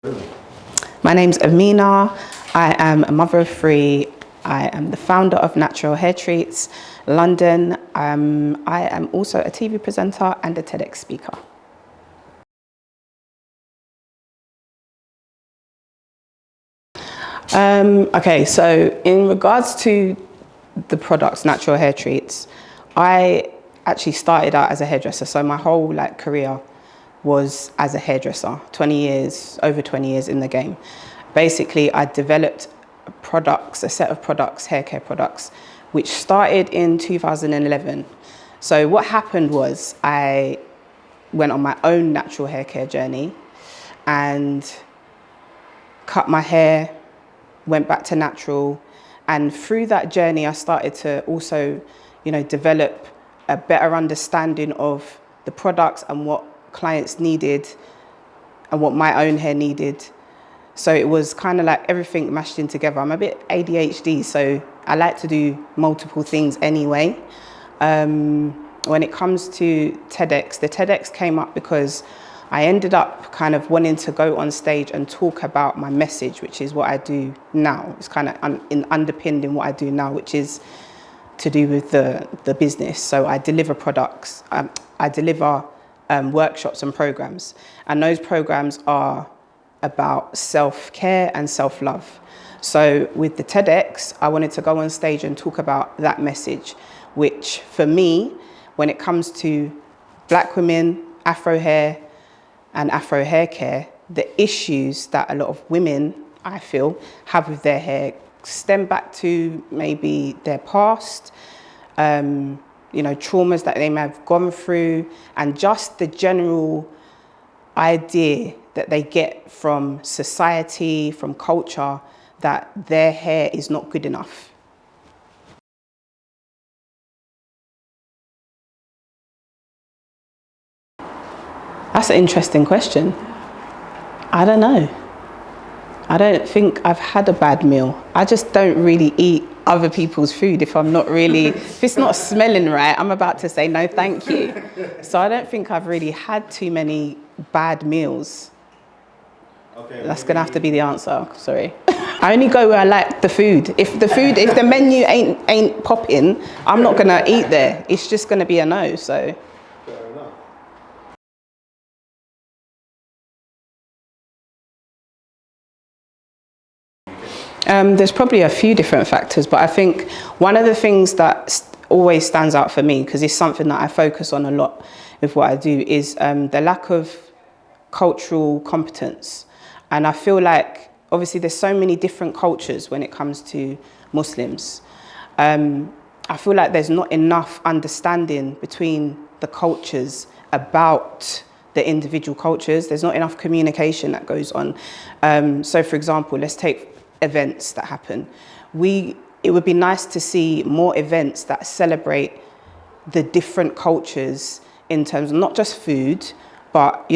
My name's Ameena. I am a mother of three. I am the founder of Natural Hair Treats London. I am also a TV presenter and a TEDx speaker. Okay, so in regards to the products, Natural Hair Treats, I actually started out as a hairdresser. So my whole career was as a hairdresser, 20 years, over 20 years in the game. Basically, I developed products, a set of products, hair care products, which started in 2011. So what happened was I went on my own natural hair care journey and cut my hair, went back to natural. And through that journey, I started to also, develop a better understanding of the products and what clients needed and what my own hair needed. So it was kind of like everything mashed in together. I'm a bit ADHD, so I like to do multiple things anyway. When it comes to TEDx, the TEDx came up because I ended up kind of wanting to go on stage and talk about my message, which is what I do now. It's kind of underpinned in what I do now, which is to do with the business. So I deliver products, I deliver workshops and programs. And those programs are about self-care and self-love. So with the TEDx, I wanted to go on stage and talk about that message, which for me, when it comes to Black women, Afro hair, and Afro hair care, the issues that a lot of women, I feel, have with their hair stem back to maybe their past, traumas that they may have gone through, and just the general idea that they get from society, from culture, that their hair is not good enough. That's an interesting question. I don't know. I don't think I've had a bad meal. I just don't really eat other people's food if if it's not smelling right, I'm about to say no thank you. So I don't think I've really had too many bad meals. Okay, that's gonna have to be the answer, sorry. I only go where I like the food. If the menu ain't popping, I'm not gonna eat there. It's just gonna be a no, so. Fair enough. There's probably a few different factors, but I think one of the things that always stands out for me, because it's something that I focus on a lot with what I do, is the lack of cultural competence. And I feel like, obviously, there's so many different cultures when it comes to Muslims. I feel like there's not enough understanding between the cultures about the individual cultures. There's not enough communication that goes on. So, for example, let's take events that happen. It would be nice to see more events that celebrate the different cultures in terms of not just food, but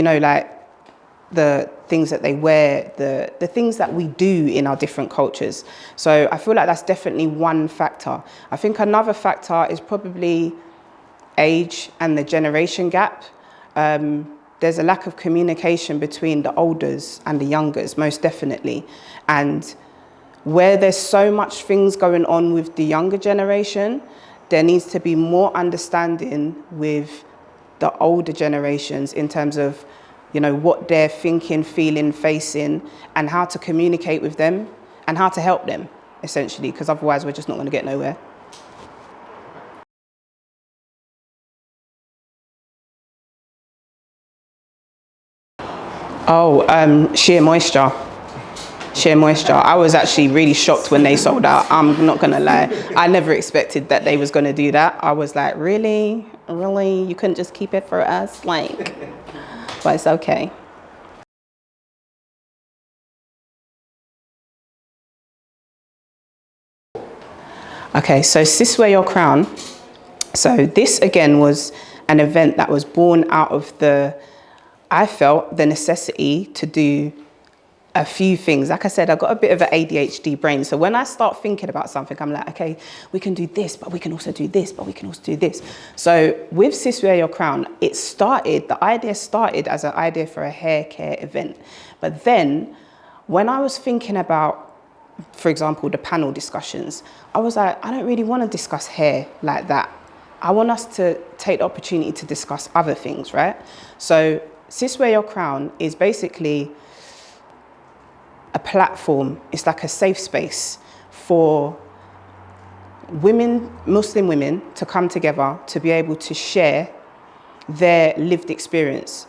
the things that they wear, the things that we do in our different cultures. So I feel like that's definitely one factor. I think another factor is probably age and the generation gap. There's a lack of communication between the olders and the youngers, most definitely. And where there's so much things going on with the younger generation, there needs to be more understanding with the older generations in terms of, what they're thinking, feeling, facing, and how to communicate with them and how to help them, essentially, because otherwise we're just not going to get nowhere. Sheer moisture. Sheer moisture. I was actually really shocked when they sold out. I'm not gonna lie. I never expected that they was gonna do that. I was like, really? Really? You couldn't just keep it for us? But it's okay. Okay, so Sis Wear Your Crown. So this again was an event that was born out of I felt the necessity to do a few things. Like I said, I've got a bit of an ADHD brain. So when I start thinking about something, I'm like, okay, we can do this, but we can also do this, but we can also do this. So with Sis Wear Your Crown, the idea started as an idea for a hair care event. But then when I was thinking about, for example, the panel discussions, I was like, I don't really want to discuss hair like that. I want us to take the opportunity to discuss other things, right? So Sis Wear Your Crown is basically a platform. It's like a safe space for women, Muslim women, to come together to be able to share their lived experience.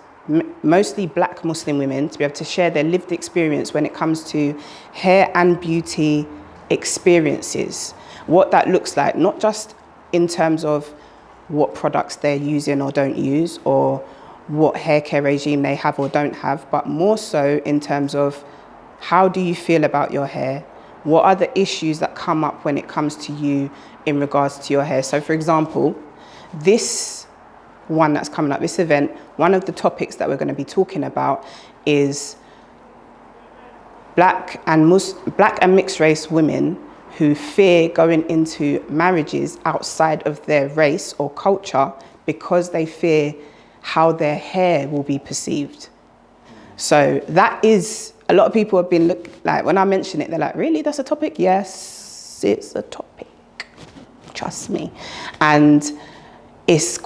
Mostly black Muslim women, to be able to share their lived experience when it comes to hair and beauty experiences. What that looks like, not just in terms of what products they're using or don't use, or what hair care regime they have or don't have, but more so in terms of how do you feel about your hair? What are the issues that come up when it comes to you in regards to your hair? So for example, this one that's coming up, this event, one of the topics that we're going to be talking about is black and mixed race women who fear going into marriages outside of their race or culture because they fear how their hair will be perceived. So that is, a lot of people have been like, when I mention it, they're like, really, that's a topic? Yes, it's a topic, trust me. And it's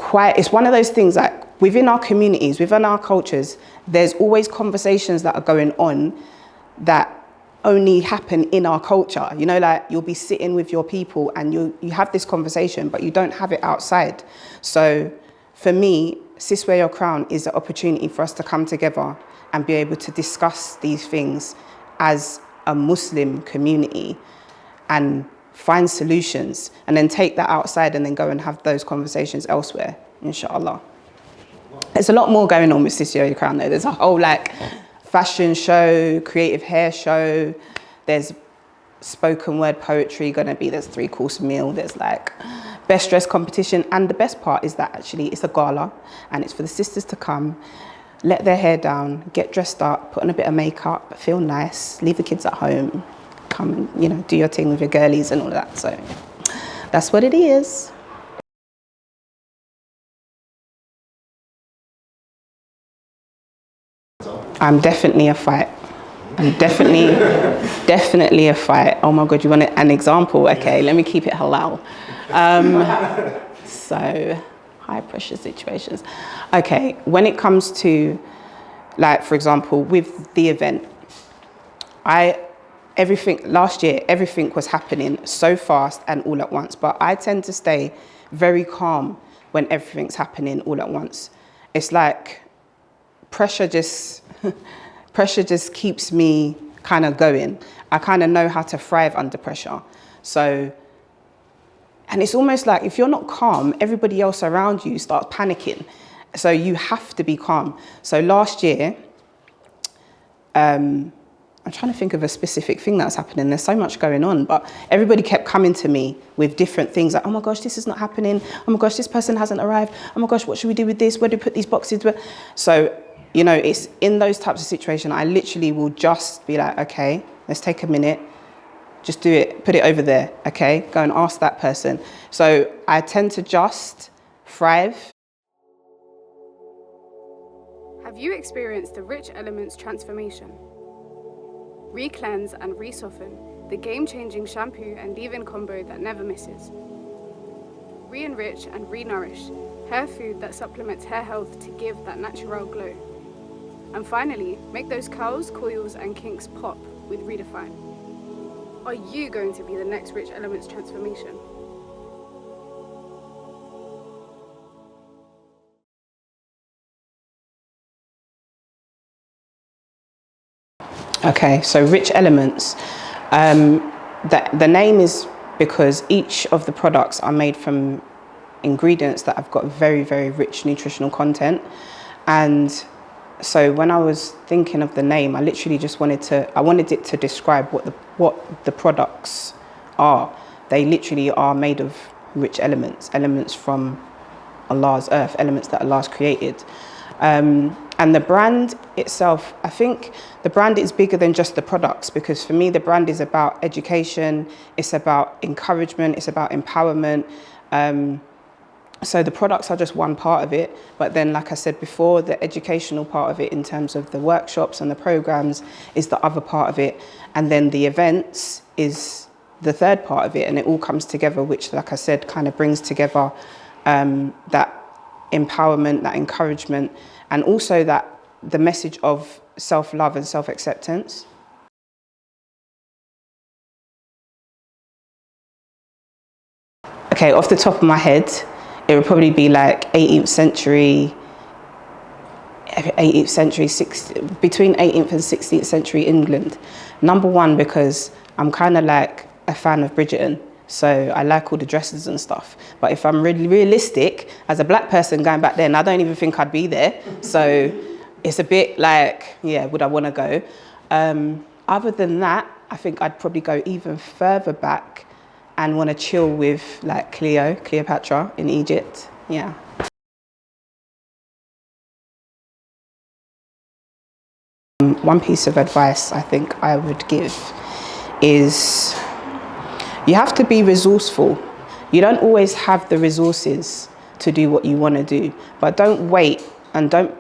one of those things like within our communities, within our cultures, there's always conversations that are going on that only happen in our culture. You know, like you'll be sitting with your people and you have this conversation, but you don't have it outside. So for me, Sis Wear Your Crown is an opportunity for us to come together and be able to discuss these things as a Muslim community and find solutions, and then take that outside and then go and have those conversations elsewhere, inshallah. There's a lot more going on with Sis Wear Your Crown though. There's a whole like fashion show, creative hair show, there's spoken word poetry gonna be, there's 3-course meal, there's like best dress competition, and the best part is that actually it's a gala and it's for the sisters to come, let their hair down, get dressed up, put on a bit of makeup, feel nice, leave the kids at home, come and, you know, do your thing with your girlies and all of that. So that's what it is. I'm definitely a fight. I'm definitely a fight. Oh my God, you want an example? Okay, let me keep it halal. So high pressure situations. Okay, when it comes to, like, for example, with the event, last year, everything was happening so fast and all at once, but I tend to stay very calm when everything's happening all at once. It's like pressure just keeps me kind of going. I kind of know how to thrive under pressure. So, and it's almost like if you're not calm, everybody else around you starts panicking. So you have to be calm. So last year, I'm trying to think of a specific thing that's happening. There's so much going on, but everybody kept coming to me with different things like, oh my gosh, this is not happening. Oh my gosh, this person hasn't arrived. Oh my gosh, what should we do with this? Where do we put these boxes? So, you know, it's in those types of situations, I literally will just be like, okay, let's take a minute. Just do it, put it over there, okay? Go and ask that person. So I tend to just thrive. Have you experienced the Rich Elements transformation? Re-cleanse and re-soften, the game-changing shampoo and leave-in combo that never misses. Re-enrich and re-nourish, hair food that supplements hair health to give that natural glow. And finally, make those curls, coils and kinks pop with Redefine. Are you going to be the next Rich Elements transformation? Okay, so Rich Elements. The name is because each of the products are made from ingredients that have got very, very rich nutritional content. And so when I was thinking of the name, I literally just wanted it to describe what the products are. They literally are made of rich elements from Allah's earth, elements that Allah's created. And And the brand itself, I think the brand is bigger than just the products, because for me, the brand is about education, it's about encouragement, it's about empowerment. So the products are just one part of it. But then, like I said before, the educational part of it in terms of the workshops and the programs is the other part of it. And then the events is the third part of it. And it all comes together, which, like I said, kind of brings together that empowerment, that encouragement, and also that the message of self-love and self-acceptance. Okay, off the top of my head, it would probably be like 18th century, between 18th and 16th century England. Number one, because I'm kind of like a fan of Bridgerton. So I like all the dresses and stuff. But if I'm really realistic, as a black person going back then, I don't even think I'd be there. So it's a bit like, yeah, would I want to go? Other than that, I think I'd probably go even further back and want to chill with like Cleopatra in Egypt. Yeah. One piece of advice I think I would give is you have to be resourceful. You don't always have the resources to do what you want to do, but don't wait and don't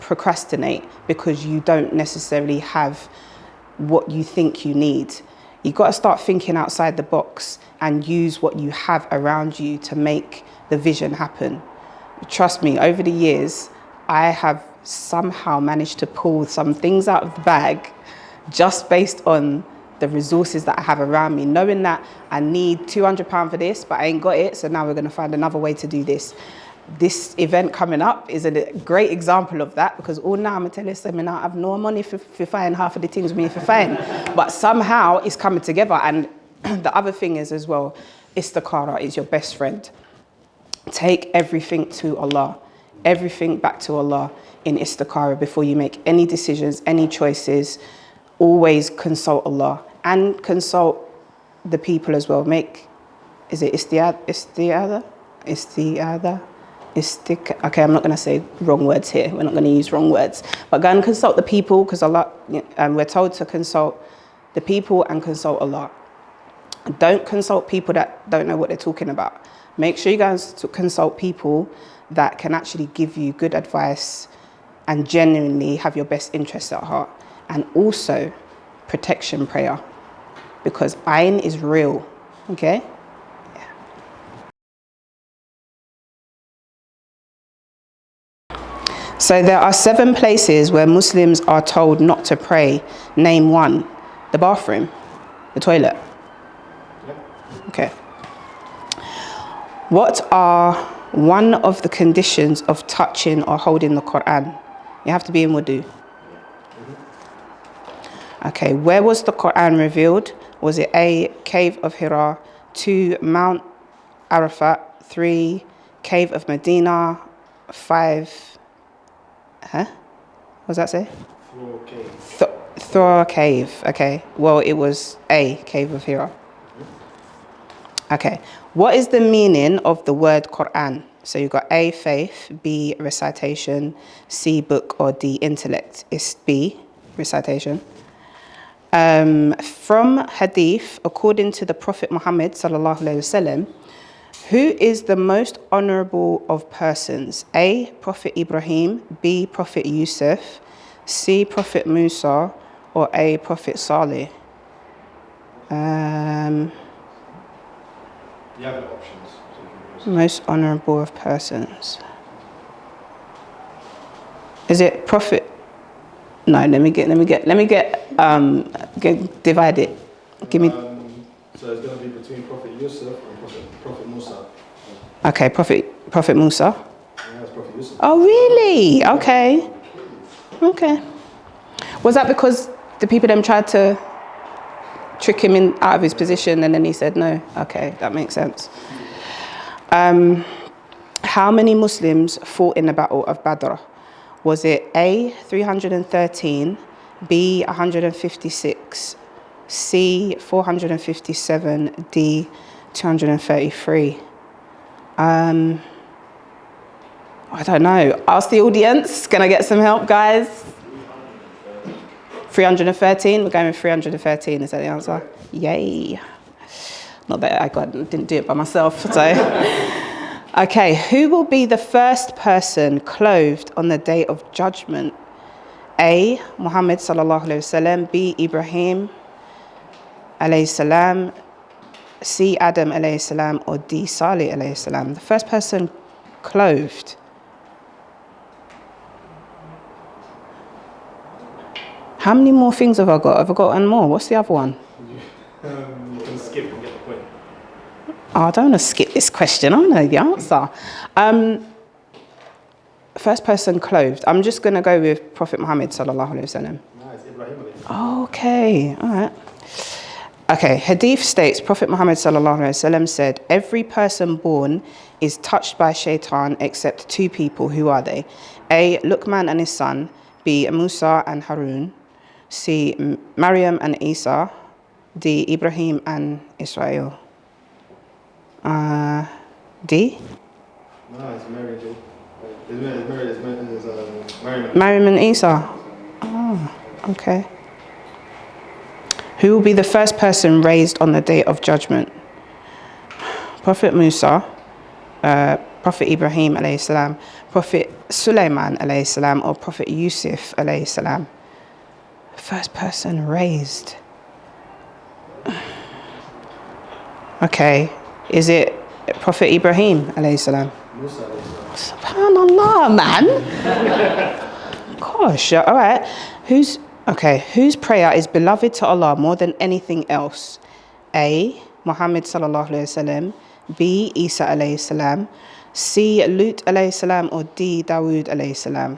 procrastinate because you don't necessarily have what you think you need. You've got to start thinking outside the box and use what you have around you to make the vision happen. Trust me, over the years, I have somehow managed to pull some things out of the bag just based on the resources that I have around me, knowing that I need £200 for this, but I ain't got it, so now we're going to find another way to do this. This event coming up is a great example of that, because all now I'm going to tell you something, I have no money for find half of the things me for find. But somehow it's coming together. And the other thing is as well, istikhara is your best friend. Take everything to Allah, everything back to Allah in istikhara before you make any decisions, any choices. Always consult Allah and consult the people as well. Is it istiada? Okay, I'm not going to say wrong words here. We're not going to use wrong words. But go and consult the people, because Allah, we're told to consult the people and consult Allah. Don't consult people that don't know what they're talking about. Make sure you guys consult people that can actually give you good advice and genuinely have your best interests at heart. And also protection prayer, because Ayn is real, okay? So there are 7 places where Muslims are told not to pray. Name one. The bathroom, the toilet. Okay. What are one of the conditions of touching or holding the Quran? You have to be in wudu. Okay, where was the Quran revealed? Was it A, Cave of Hira, 2, Mount Arafat, 3, Cave of Medina, 5, what does that say? Thor Cave. Thor Cave, okay. Well, it was A, Cave of Hira. Okay, what is the meaning of the word Quran? So you've got A, faith, B, recitation, C, book, or D, intellect. It's B, recitation. From hadith, according to the Prophet Muhammad sallallahu alaihi wasallam, who is the most honorable of persons? A, Prophet Ibrahim, B, Prophet Yusuf, C, Prophet Musa, or A, Prophet Saleh? The other options. Most honorable of persons. Is it Prophet? No, let me divide it. Give me. So it's going to be between Prophet Yusuf and Prophet Musa. Okay, Prophet Musa. Yeah, it's Prophet Yusuf. Oh, really? Okay. Was that because the people them tried to trick him out of his position and then he said no? Okay, that makes sense. How many Muslims fought in the Battle of Badr? Was it A, 313, B, 156, C, 457, D, 233? I don't know. Ask the audience. Can I get some help, guys? 313. We're going with 313. Is that the answer? Yay. Not that I didn't do it by myself. So, okay. Who will be the first person clothed on the day of judgment? A. Muhammad sallallahu alaihi wasallam. B. Ibrahim alayhi salam. C. Adam alayhi salam. Or D. Salih alayhi salam. The first person clothed. How many more things have I got? Have I got one more? What's the other one? You can skip and get the point. Oh, I don't want to skip this question. I know the answer. First person clothed. I'm just going to go with Prophet Muhammad sallallahu alaihi wasallam. Nice, Ibrahim. Okay, all right. Okay, Hadith states Prophet Muhammad sallallahu alaihi wasallam said, every person born is touched by shaitan except two people. Who are they? A. Luqman and his son. B. Musa and Harun. C. Maryam and Isa. D. Ibrahim and Israel. D? No, it's Mary, J. It's Mary. Maryam and Isa. Oh, okay. Who will be the first person raised on the day of judgment? Prophet Musa, Prophet Ibrahim alayhi salam, Prophet Sulaiman alayhi salam, or Prophet Yusuf alayhi salam? First person raised. Okay, is it Prophet Ibrahim alayhi salam? Musa alayhi salam. Subhanallah, man. Gosh, all right. Whose prayer is beloved to Allah more than anything else? A. Muhammad sallallahu alayhi wasallam. B. Isa alayhi salam. C. Lut alayhi salam. Or D. Dawood alayhi salam.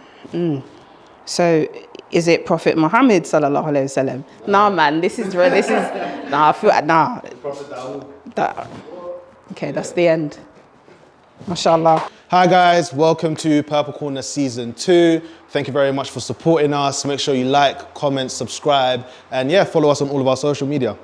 So, is it Prophet Muhammad sallallahu alayhi wasallam? Nah, man. This is. Nah, I feel nah. Prophet Dawood. Okay, that's the end. MashaAllah. Hi guys, welcome to Purple Corner Season 2. Thank you very much for supporting us. Make sure you like, comment, subscribe, and yeah, follow us on all of our social media.